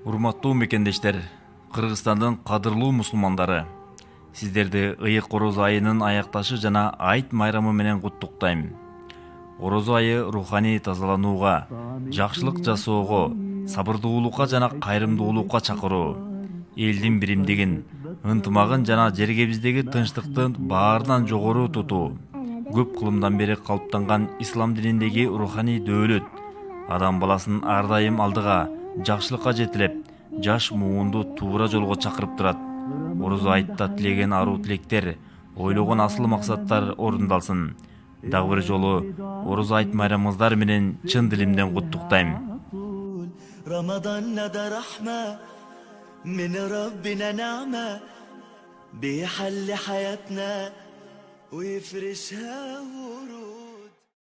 Урматтуу мекендештер, Кыргызстандын кадырлуу мусулмандары, сиздерди ыйык орозо айынын аякташы жана айт майрамы менен куттуктайм. Орозо айы руханий тазаланууга, жакшылык жасоого, сабырдуулукка жана кайрымдуулукка чакыруу, элдин биримдигин, ынтымагын жана жергебиздеги тынчтыкты баарынан жогору тутуу, көп кылымдан бери калыптанган ислам дининдеги руханий дөөлөт, адам баласын ар дайым алдыга, жакшылыкка жетелеп, жаш муунду туура жолго чакырып турат. Орозо айтта тилеген аруу тилектер, ойлогон асыл максаттар орундалсын. Дагы бир жолу орозо айт майрамыңыздар менен чын дилимден куттуктайм. رمضان ده رحمة من ربنا نعمة بيحل حياتنا ويفرشها ورود.